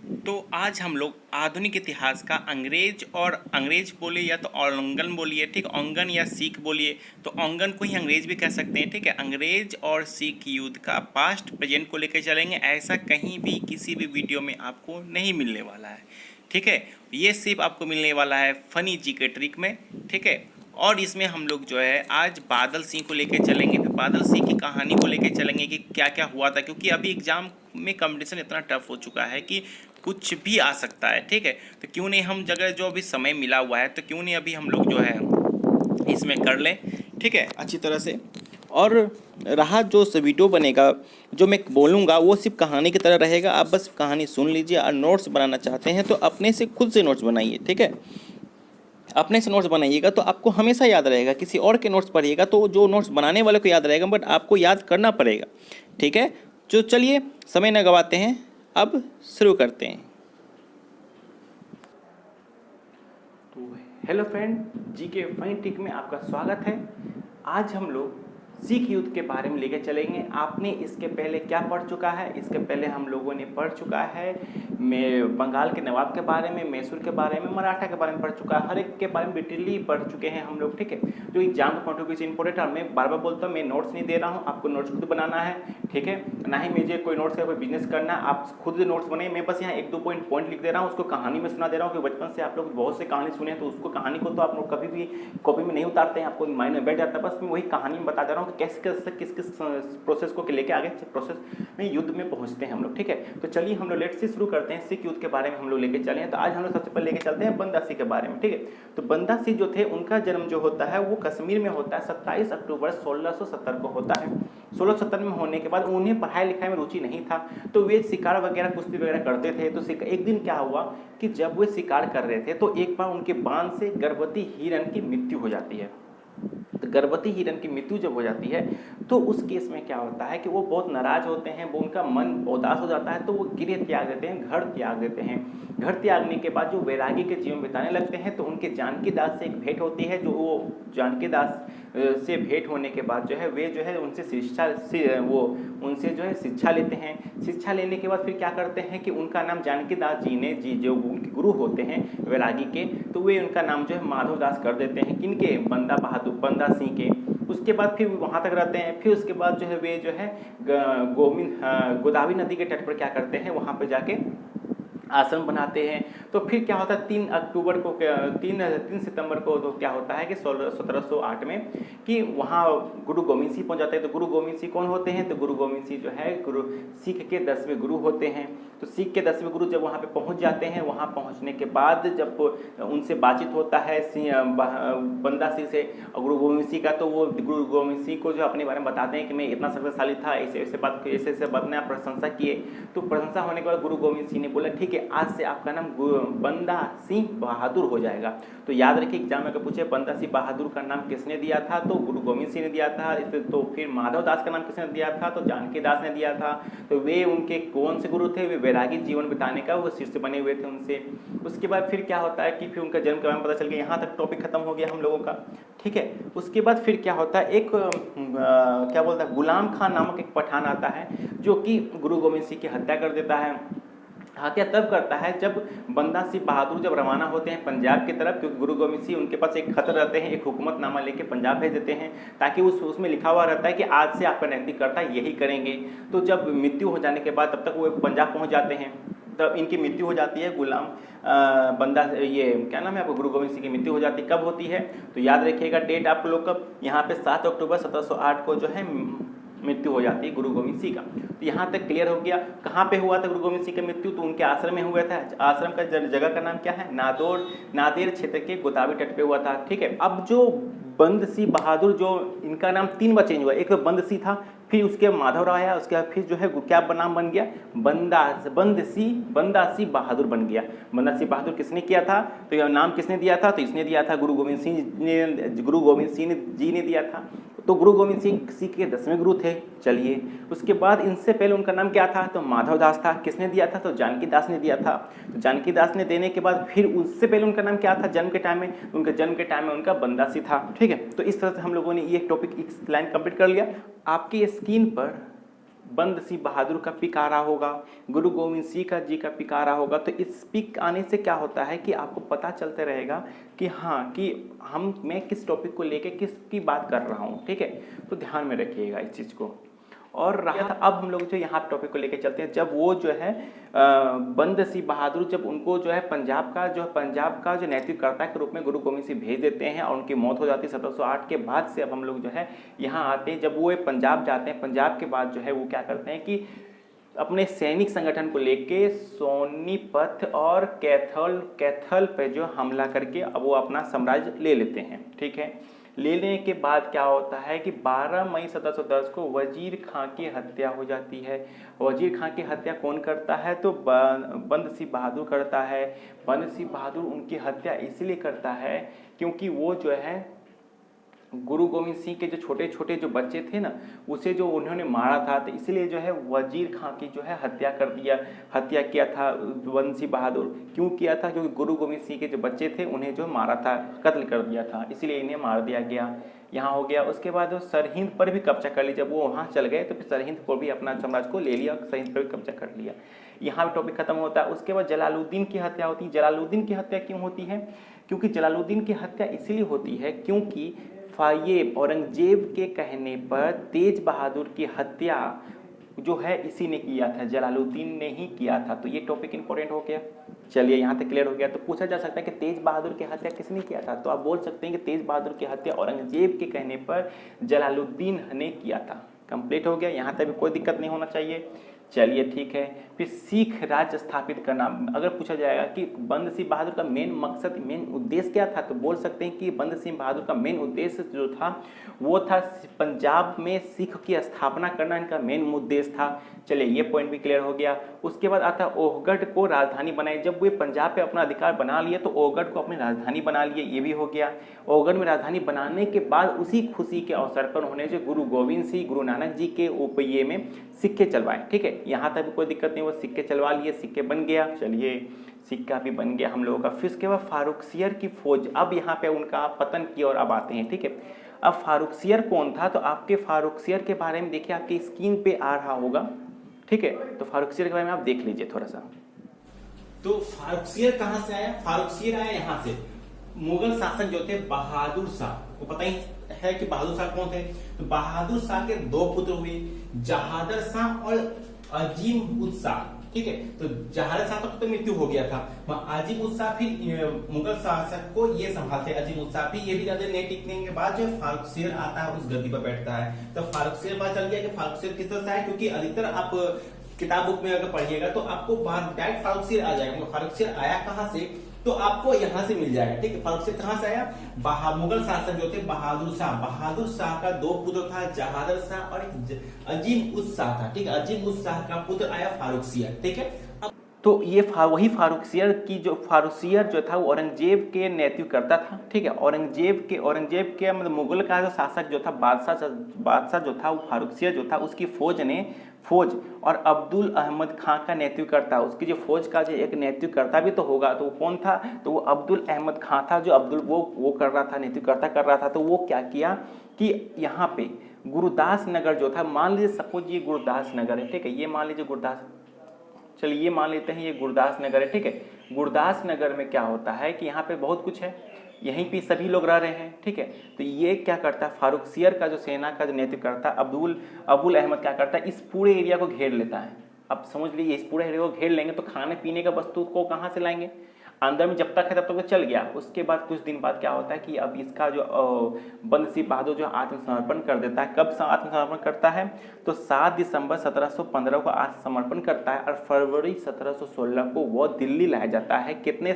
तो आज हम लोग आधुनिक इतिहास का अंग्रेज बोलिए या तो औंगन बोलिए, ठीक, औंगन या सिख बोलिए, तो औंगन को ही अंग्रेज भी कह सकते हैं, ठीक है। अंग्रेज और सिख युद्ध का पास्ट प्रेजेंट को लेकर चलेंगे, ऐसा कहीं भी किसी भी वीडियो में आपको नहीं मिलने वाला है, ठीक है। ये सिर्फ आपको मिलने वाला है फनी जी के ट्रिक में, ठीक है। और इसमें हम लोग जो है आज बादल सिंह को लेकर चलेंगे, फिर बादल सिंह की कहानी को लेकर चलेंगे कि क्या क्या हुआ था, क्योंकि अभी एग्ज़ाम में कंपटीशन इतना टफ हो चुका है कि कुछ भी आ सकता है, ठीक है। तो क्यों नहीं हम जगह जो अभी समय मिला हुआ है तो क्यों नहीं अभी हम लोग जो है इसमें कर लें, ठीक है, अच्छी तरह से। और रहा जो वीडियो बनेगा, जो मैं बोलूँगा वो सिर्फ कहानी की तरह रहेगा, आप बस कहानी सुन लीजिए। और नोट्स बनाना चाहते हैं तो अपने से खुद से नोट्स बनाइए, ठीक है। अपने से नोट्स बनाइएगा तो आपको हमेशा याद रहेगा। किसी और के नोट्स पढ़िएगा तो जो नोट्स बनाने वाले को याद रहेगा, बट आपको याद करना पड़ेगा, ठीक है। तो चलिए समय न गवाते हैं, अब शुरू करते हैं। तो हेलो फ्रेंड, जी के फनी ट्रिक में आपका स्वागत है। आज हम लोग सिख युद्ध के बारे में लेके चलेंगे। आपने इसके पहले क्या पढ़ चुका है? इसके पहले हम लोगों ने पढ़ चुका है बंगाल के नवाब के बारे में, मैसूर के बारे में, मराठा के बारे में पढ़ चुका है। हर एक के बारे में डिटेली पढ़ चुके हैं हम लोग, ठीक है। जो एग्जाम पॉइंट ऑफ व्यू से इंपॉर्टेंट है। मैं बार बार बोलता हूँ, मैं नोट्स नहीं दे रहा हूँ, आपको नोट्स खुद बनाना है, ठीक है। ना ही मुझे कोई नोट्स का कोई बिजनेस करना है, आप खुद नोट्स बनाइए। मैं बस यहाँ एक दो पॉइंट लिख दे रहा हूँ, उसको कहानी में सुना दे रहा हूँ कि बचपन से आप लोग बहुत से कहानी सुने हैं, तो उसको कहानी को तो आप लोग कभी भी कॉपी में नहीं उतारते हैं, आपको माइंड में बैठ जाता है। बस मैं वही कहानी में बता दे रहा हूँ कि कैसे कैसे किस किस प्रोसेस को लेके आगे प्रोसेस में युद्ध में पहुंचते हैं हम लोग, ठीक है। तो चलिए हम लोग लेट्स से शुरू करते हैं। सिख युद्ध के बारे में हम लोग लेके चले हैं। तो आज हम लोग सबसे पहले लेके चलते हैं बंदा सिंह के बारे में, ठीक है। तो बंदा सिंह जो थे, उनका जन्म जो होता है वो कश्मीर में होता है, 27 अक्टूबर 1670 को होता है। 1670 में होने के बाद उन्हें पढ़ाई लिखाई में रुचि नहीं था, तो वे शिकार वगैरह कुश्ती वगैरह करते थे। तो एक दिन क्या हुआ कि जब वे शिकार कर रहे थे तो एक बार उनके बाण से गर्भवती हिरण की मृत्यु हो जाती है। तो गर्भवती हिरण की मृत्यु जब हो जाती है तो उस केस में क्या होता है कि वो बहुत नाराज होते हैं, वो उनका मन उदास हो जाता है, तो वो गृह त्याग देते हैं, घर त्याग देते हैं। घर त्यागने के बाद जो वैरागी के जीवन बिताने लगते हैं, तो उनके जानकी दास से एक भेंट होती है। जो वो जानकी दास से भेंट होने के बाद जो है वे जो है उनसे उनसे जो है शिक्षा लेते हैं। शिक्षा लेने के बाद फिर क्या करते हैं कि उनका नाम जानकी दास जी ने जो उनके गुरु होते हैं वैरागी के, तो वे उनका नाम जो है माधव दास कर देते हैं। किनके? बंदा सिंह के। उसके बाद फिर वहाँ तक रहते हैं। फिर उसके बाद जो है वे जो है गोदावरी नदी के तट पर क्या करते हैं, वहाँ पर जाके आश्रम बनाते हैं। तो फिर क्या होता है 3 सितंबर को तो क्या होता है कि 1708 में कि वहाँ गुरु गोविंद सिंह पहुँच जाते हैं। तो गुरु गोविंद सिंह कौन होते हैं? तो गुरु गोविंद सिंह जो है गुरु सिख के 10वें गुरु होते हैं। तो सिख के 10वें गुरु जब वहाँ पे पहुँच जाते हैं, वहाँ पहुँचने के बाद जब उनसे बातचीत होता है बंदा सिंह से और गुरु गोविंद सिंह का, तो वो गुरु गोविंद सिंह को जो अपने बारे में बताते हैं कि मैं इतना शक्तिशाली था, ऐसे बात ने आप प्रशंसा किए। तो प्रशंसा होने के बाद गुरु गोविंद सिंह ने बोला ठीक है, आज से आपका नाम बंदा सिंह बहादुर हो जाएगा। तो याद रखिए एग्जाम में अगर पूछे बंदा सिंह बहादुर का नाम किसने दिया था, तो गुरु गोविंद सिंह ने दिया था। तो फिर माधव दास का नाम किसने दिया था, तो जानकी दास ने दिया था। तो वे उनके कौन से गुरु थे? वे वैरागी जीवन बिताने का वो शिष्य बने हुए थे उनसे। उसके बाद फिर क्या होता है कि फिर उनका जन्म के बारे में पता चल गया। यहाँ तक टॉपिक खत्म हो गया हम लोगों का, ठीक है। उसके बाद फिर क्या होता है, एक क्या बोलता है, गुलाम खान नामक एक पठान आता है जो कि गुरु गोविंद सिंह की हत्या कर देता है। हत्या तब करता है जब बंदा सिंह बहादुर जब रवाना होते हैं पंजाब की तरफ, क्योंकि गुरु गोविंद सिंह उनके पास एक खत रहते हैं, एक हुकूमतनामा लेके पंजाब भेज देते हैं, ताकि उसमें लिखा हुआ रहता है कि आज से आपका नैतिक कर्ता यही करेंगे। तो जब मृत्यु हो जाने के बाद तब तक वो पंजाब पहुँच जाते हैं, तब इनकी मृत्यु हो जाती है। गुलाम ये क्या नाम है आपको, गुरु गोविंद सिंह की मृत्यु हो जाती है। कब होती है तो याद रखिएगा डेट आप लोग कब, यहाँ पे 7 अक्टूबर 1708 को जो है मृत्यु हो जाती है गुरु गोविंद सिंह का। तो यहाँ तक क्लियर हो गया। कहाँ पे हुआ था गुरु गोविंद सिंह की मृत्यु? तो उनके आश्रम में हुआ था। आश्रम का जगह का नाम क्या है? नादेर क्षेत्र के गोदावरी तट पे हुआ था, ठीक है। अब जो बंद सिंह बहादुर, जो इनका नाम 3 बार चेंज हुआ, एक तो बंद सिंह था, फिर उसके माधव राव आया, उसके बाद फिर जो है क्या नाम बन गया, बंदा सिंह बहादुर बन गया। बंदा सिंह बहादुर किसने किया था? तो यह नाम किसने दिया था? तो इसने दिया था, गुरु गोविंद सिंह जी ने दिया था। तो गुरु गोविंद सिंह के 10वें गुरु थे। चलिए उसके बाद इनसे पहले उनका नाम क्या था? तो माधव दास था। किसने दिया था? तो जानकी दास ने दिया था। तो जानकी दास ने देने के बाद फिर उससे पहले उनका नाम क्या था जन्म के टाइम में? उनके जन्म के टाइम में उनका बंदा सिंह था, ठीक है। तो इस तरह से हम लोगों ने ये टॉपिक एक लाइन कंप्लीट कर लिया। आपकी स्क्रीन पर बंद सिंह बहादुर का पिक आ रहा होगा, गुरु गोविंद सिंह का जी का पिक आ रहा होगा। तो इस पिक आने से क्या होता है कि आपको पता चलते रहेगा कि हाँ कि मैं किस टॉपिक को लेके किसकी बात कर रहा हूँ, ठीक है। तो ध्यान में रखिएगा इस चीज़ को। और रहा अब हम लोग जो यहाँ टॉपिक को लेके चलते हैं, जब वो जो है बंद सिंह बहादुर जब उनको जो है पंजाब का जो नेतृत्वकर्ता के रूप में गुरु गोविंद सिंह भेज देते हैं और उनकी मौत हो जाती है 1708 के बाद से। अब हम लोग जो है यहाँ आते हैं, जब वो पंजाब जाते हैं, पंजाब के बाद जो है वो क्या करते हैं कि अपने सैनिक संगठन को लेके सोनीपत और कैथल पे जो हमला करके अब वो अपना साम्राज्य ले लेते हैं, ठीक है। लेने के बाद क्या होता है कि 12 मई 1710 को वजीर खां की हत्या हो जाती है। वजीर खां की हत्या कौन करता है? तो बंद सिंह बहादुर करता है। बंद सिंह बहादुर उनकी हत्या इसलिए करता है क्योंकि वो जो है गुरु गोविंद सिंह के जो छोटे छोटे जो बच्चे थे ना, उसे जो उन्होंने मारा था, तो इसलिए जो है वजीर खां की जो है हत्या किया था बंद सिंह बहादुर। क्यों किया था? क्योंकि गुरु गोविंद सिंह के जो बच्चे थे उन्हें जो मारा था, कत्ल कर दिया था, इसलिए इन्हें मार दिया गया। यहाँ हो गया। उसके बाद वो सरहिंद पर भी कब्जा कर लिया। जब वो वहाँ चल गए तो फिर सरहिंद को भी अपना साम्राज्य को ले लिया, सरहिंद पर भी कब्जा कर लिया। यहाँ भी टॉपिक खत्म होता है। उसके बाद जलालुद्दीन की हत्या होती है। जलालुद्दीन की हत्या क्यों होती है? क्योंकि जलालुद्दीन की हत्या इसलिए होती है क्योंकि फायेब औरंगजेब के कहने पर तेज बहादुर की हत्या जो है इसी ने किया था, जलालुद्दीन ने ही किया था। तो ये टॉपिक इंपॉर्टेंट हो गया। चलिए यहाँ तक क्लियर हो गया। तो पूछा जा सकता है कि तेज बहादुर की हत्या किसने किया था? तो आप बोल सकते हैं कि तेज बहादुर की हत्या औरंगजेब के कहने पर जलालुद्दीन ने किया था। कंप्लीट हो गया। यहाँ तक भी कोई दिक्कत नहीं होना चाहिए। चलिए ठीक है। फिर सिख राज्य स्थापित करना। अगर पूछा जाएगा कि बंद सिंह बहादुर का मेन मकसद, मेन उद्देश्य क्या था, तो बोल सकते हैं कि बंद सिंह बहादुर का मेन उद्देश्य जो था वो था पंजाब में सिख की स्थापना करना, इनका मेन उद्देश्य था। चलिए ये पॉइंट भी क्लियर हो गया। उसके बाद आता ओहगढ़ को राजधानी बनाई। जब वे पंजाब पे अपना अधिकार बना लिए तो ओहगढ़ को अपनी राजधानी बना लिए, ये भी हो गया। ओहगढ़ में राजधानी बनाने के बाद उसी खुशी के अवसर पर उन्होंने जो गुरु गोविंद सिंह, गुरु नानक जी के उपये में सिक्के चलवाए, ठीक है। यहाँ तक भी कोई दिक्कत नहीं, वो सिक्के चलवा लिए, सिक्के बन गया। चलिए सिक्का भी बन गया हम लोगों का। फिर उसके बाद फारुखसियर की फौज, अब यहाँ पे उनका पतन की ओर अब आते हैं, ठीक है। अब फारुखसियर कौन था? तो आपके फारुखसियर के बारे में देखिए, आपकी स्क्रीन पे आ रहा होगा, ठीक है। तो फारुखसियर के बारे में आप देख लीजिए थोड़ा सा। तो फारुखसियर कहाँ से आया? फारुखसियर आया यहाँ से। मुगल शासक जो थे बहादुर शाह, को पता ही है कि बहादुर शाह कौन थे। तो बहादुर शाह के दो पुत्र हुए, जहादर शाह और अजीम उद शाह, ठीक है। तो जहादर शाह का तो मृत्यु हो गया था। अजीम उद शाह फिर मुगल शासक को ये संभालते। अजीम उद शाह फिर ये भी ज्यादा नहीं टिकने के बाद जो फारुखसियर आता है उस गद्दी पर बैठता है। तो फारुखसियर पता चल गया कि फारुखसियर किस तरह से है, क्योंकि अधिकतर आप किताब बुक में अगर पढ़िएगा तो आपको डायरेक्ट फारुखसियर आ जाएगा। फारुखसियर आया कहाँ से? तो आपको यहाँ से मिल जाएगा, ठीक है। फारुखसियर कहाँ से आया? मुगल शासक जो थे बहादुर शाह, बहादुर शाह का दो पुत्र था, जहादर शाह और अजीम उद शाह था, ठीक है। अजीम उद शाह का पुत्र आया फारुखसियर, ठीक है। तो ये वही फारुखसियर जो था वो औरंगजेब के नेतृत्व करता था, ठीक है। औरंगजेब के मतलब मुगल का जो शासक जो था, बादशाह जो था, वो फारुखसियर जो था, उसकी फौज और अब्दुल अहमद खां का नेतृत्व करता। उसकी जो फौज का जो एक नेतृत्व करता भी तो होगा, तो वो कौन था? तो वो अब्दुल अहमद खां था, जो वो कर रहा था, नेतृत्व कर रहा था। तो वो क्या किया कि यहाँ पे गुरुदास नगर जो था, मान लीजिए सपोज ये गुरुदास नगर है, ठीक है। ये मान लीजिए चलिए ये मान लेते हैं ये गुरदास नगर है, ठीक है। गुरदास नगर में क्या होता है कि यहाँ पे बहुत कुछ है, यहीं पे सभी लोग रह रहे हैं, ठीक है। तो ये क्या करता है, फारुखसियर का जो सेना का जो नेतृत्व करता है अबुल अहमद क्या करता है, इस पूरे एरिया को घेर लेता है। अब समझ लीजिए, इस पूरे एरिया को घेर लेंगे तो खाने पीने का वस्तु को कहाँ से लाएंगे? अंदर में जब तक है तब तक तो चल गया। उसके बाद कुछ दिन बाद क्या होता है कि अब इसका जो बंद सिंह बहादुर जो आत्मसमर्पण कर देता है। कब आत्मसमर्पण करता है? तो 7 दिसंबर 1715 को आत्मसमर्पण करता है और फरवरी 1716 को वो दिल्ली लाया जाता है। कितने?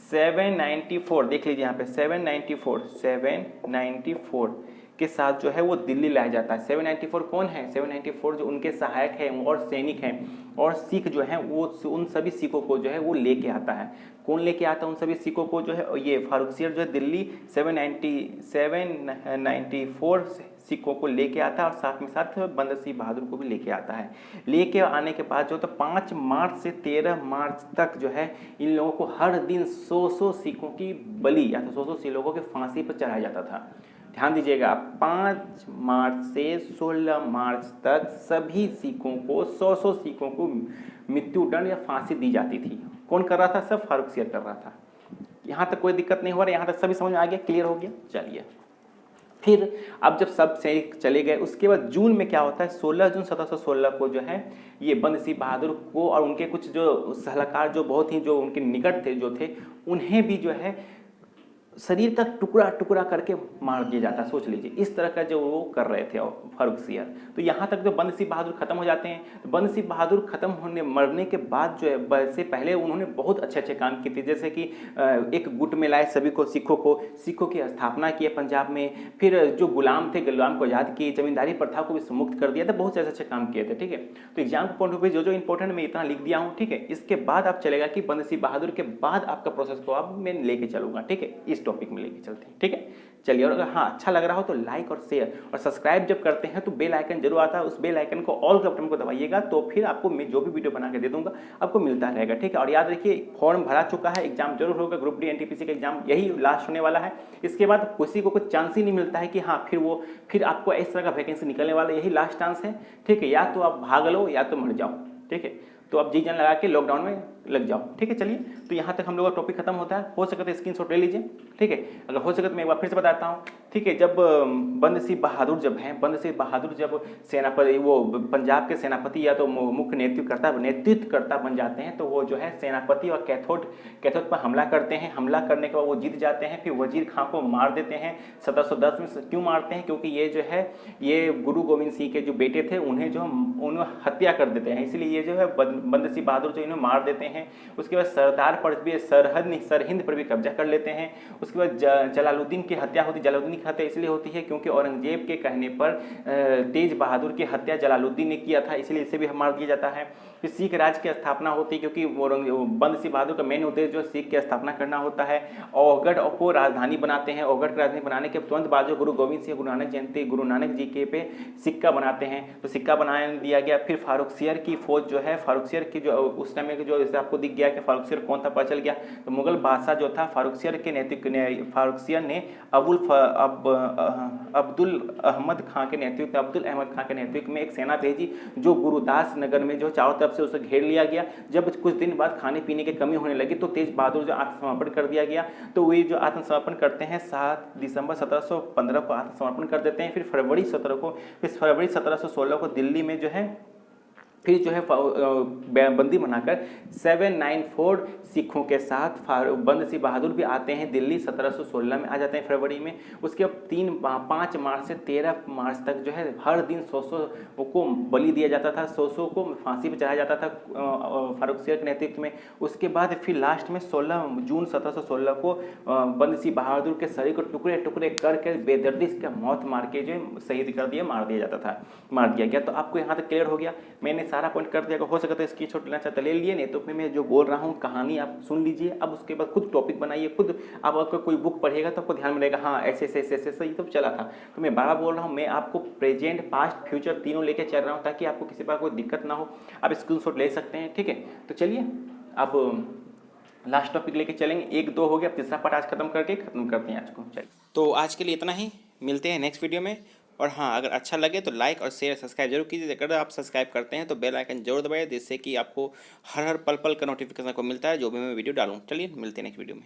794, देख लीजिए यहाँ पे 794 के साथ जो है वो दिल्ली लाया जाता है। 794 कौन है? 794 जो उनके सहायक हैं और सैनिक हैं और सिख जो हैं, वो उन सभी सिखों को जो है वो लेके आता है। कौन लेके आता है उन सभी सिखों को? जो है ये फारुखसियर जो है दिल्ली 794 सिखों को लेके आता है और साथ में साथ बंदा सिंह बहादुर को भी लेके आता है। लेके आने के बाद जो तो 5 मार्च से 13 मार्च तक जो है इन लोगों को हर दिन 100 सिखों की बलि या तो 100 लोगों के फांसी पर चढ़ाया जाता था, ध्यान दीजिएगा, 5 मार्च से 16 मार्च तक सभी सिखों को 100 सिखों को मृत्युदंड या फांसी दी जाती थी। कौन कर रहा था? सब फारूकसियर कर रहा था। यहाँ तक कोई दिक्कत नहीं हो रहा, यहाँ तक सभी समझ में आ गया, क्लियर हो गया। चलिए फिर अब जब सब सैनिक चले गए उसके बाद जून में क्या होता है, 16 जून 1716 को जो है ये बंद सिंह बहादुर को और उनके कुछ जो सलाहकार जो बहुत ही जो उनके निकट थे जो थे, उन्हें भी जो है शरीर का टुकड़ा टुकड़ा करके मार दिया जाता है। सोच लीजिए इस तरह का जो वो कर रहे थे फारूकसियर। तो यहाँ तक जो बंद सिंह बहादुर खत्म हो जाते हैं। तो बंद सिंह बहादुर खत्म होने मरने के बाद जो है से पहले उन्होंने बहुत अच्छे अच्छे काम किए थे, जैसे कि एक गुट में लाए सभी को, सिखों की स्थापना की पंजाब में। फिर जो गुलाम थे गुलाम को आज़ाद किए, जमींदारी प्रथा को भी मुक्त कर दिया था, बहुत से अच्छे काम किए थे। ठीक है, तो एग्जाम के पॉइंट ऑफ व्यू जो इंपॉर्टेंट मैं इतना लिख दिया हूँ। ठीक है, इसके बाद आप चलेगा कि बंद सिंह बहादुर के बाद आपका प्रोसेस को अब मैं लेके चलूंगा। ठीक है, इस टॉपिक में लेके चलते हैं। ठीक है, चलिए। और अगर हाँ अच्छा लग रहा हो तो लाइक और शेयर और सब्सक्राइब जब करते हैं तो बेल आइकन जरूर आता है, उस बेल आइकन को ऑल के बटन को दबाइएगा, तो फिर आपको मैं जो भी वीडियो बना के दे दूंगा आपको मिलता रहेगा। ठीक है, और याद रखिए फॉर्म भरा चुका है, एग्जाम जरूर होगा, ग्रुप डी एनटीपीसी का एग्जाम यही लास्ट होने वाला है। इसके बाद किसी को कुछ चांस ही नहीं मिलता है कि हाँ फिर आपको इस तरह का वैकेंसी निकलने वाला, यही लास्ट चांस है। ठीक है, या तो आप भाग लो या तो मर जाओ। ठीक है, तो आप जी जान लगा के लॉकडाउन में लग जाओ। ठीक है, चलिए तो यहाँ तक हम लोग का टॉपिक खत्म होता है। हो सके तो स्क्रीनशॉट ले लीजिए। ठीक है, अगर हो सके तो मैं एक बार फिर से बताता हूँ। ठीक है, जब बंद सिंह बहादुर जब हैं, बंद सिंह बहादुर जब सेनापति, वो पंजाब के सेनापति या तो मुख्य नेतृत्वकर्ता बन जाते हैं, तो वो जो है सेनापति और कैथोड पर हमला करते हैं। हमला करने के बाद वो जीत जाते हैं। फिर वजीर खां को मार देते हैं 1710 में। क्यों मारते हैं? क्योंकि ये जो है ये गुरु गोविंद सिंह के जो बेटे थे उन्हें उन्हें हत्या कर देते हैं, इसलिए ये जो है बंद सिंह बहादुर जो इन्हें मार देते हैं। उसके बाद सरदार पर भी सरहिंद पर भी कब्जा कर लेते हैं। उसके बाद जलालुद्दीन की हत्या होती। जलालुद्दीन की हत्या इसलिए होती है क्योंकि औरंगजेब के कहने पर तेज बहादुर की हत्या जलालुद्दीन ने किया था, इसलिए इसे भी मार दिया जाता है। फिर सिख राज की स्थापना होती है क्योंकि बंद सिंह बहादुर का मेन उद्देश्य जो सिख की स्थापना करना होता है। अवगढ़ को राजधानी बनाते हैं। अवगढ़ की राजधानी बनाने के तुरंत बाद जो गुरु गोविंद सिंह गुरु नानक जयंती गुरु नानक जी के पे सिक्का बनाते हैं, तो सिक्का बना दिया गया। फिर फारूकसियर की फौज जो है, फारूकसियर की जो उस समय के जो आपको दिख गया कि फारूकसियर कौन था, पता चल गया। तो मुगल बादशाह जो था फारूकसियर ने अब्दुल अहमद खां के नेतृत्व में एक सेना भेजी, जो गुरुदास नगर में जो चारों तरफ से उसे घेर लिया गया। जब कुछ दिन बाद खाने पीने की कमी होने लगी तो तेज बहादुर जो आत्मसमर्पण कर दिया गया। तो वे जो आत्मसमर्पण करते हैं 7 दिसंबर 1715 को आत्मसमर्पण कर देते हैं। फिर फरवरी 1716 को दिल्ली में जो है फिर जो है बंदी बनाकर 794 सिखों के साथ बंद सिंह बहादुर भी आते हैं दिल्ली। 1716 में आ जाते हैं फरवरी में। उसके बाद 5 मार्च से 13 मार्च तक जो है हर दिन 100 को बलि दिया जाता था, 100 को फांसी पर चढ़ाया जाता था फारूकसियर के नेतृत्व में। उसके बाद फिर लास्ट में 16 जून 1716 को बंद सिंह बहादुर के शरीर को टुकड़े टुकड़े करके बेदर्दी का मौत मार के जो शहीद कर दिया, मार दिया गया। तो आपको यहाँ तक क्लियर हो गया, मैंने सारा पॉइंट कर दिया। हो सके तो इसकी छोट लेना चाहते ले लिए, नहीं तो मैं जो बोल रहा हूँ कहानी आप सुन लीजिए। अब उसके बाद खुद टॉपिक बनाइए, खुद आप अगर कोई बुक पढ़िएगा तो आपको ध्यान में रहेगा हाँ ऐसे ये तो चला था। तो मैं बारह बोल रहा हूँ, मैं आपको प्रेजेंट पास्ट फ्यूचर तीनों लेके चल रहा हूँ ताकि आपको किसी बार कोई दिक्कत ना हो। आप स्क्रीनशॉट ले सकते हैं। ठीक है, तो चलिए अब लास्ट टॉपिक लेके चलेंगे। 1-2 हो गया, अब तीसरा पार्ट आज खत्म करते हैं आज को। चलिए, तो आज के लिए इतना ही, मिलते हैं नेक्स्ट वीडियो में। और हाँ, अगर अच्छा लगे तो लाइक और शेयर सब्सक्राइब जरूर कीजिए। अगर आप सब्सक्राइब करते हैं तो बेल आइकन जरूर दबाइए, जिससे कि आपको हर पल का नोटिफिकेशन को मिलता है जो भी मैं वीडियो डालूँ। चलिए मिलते हैं नेक्स्ट वीडियो में।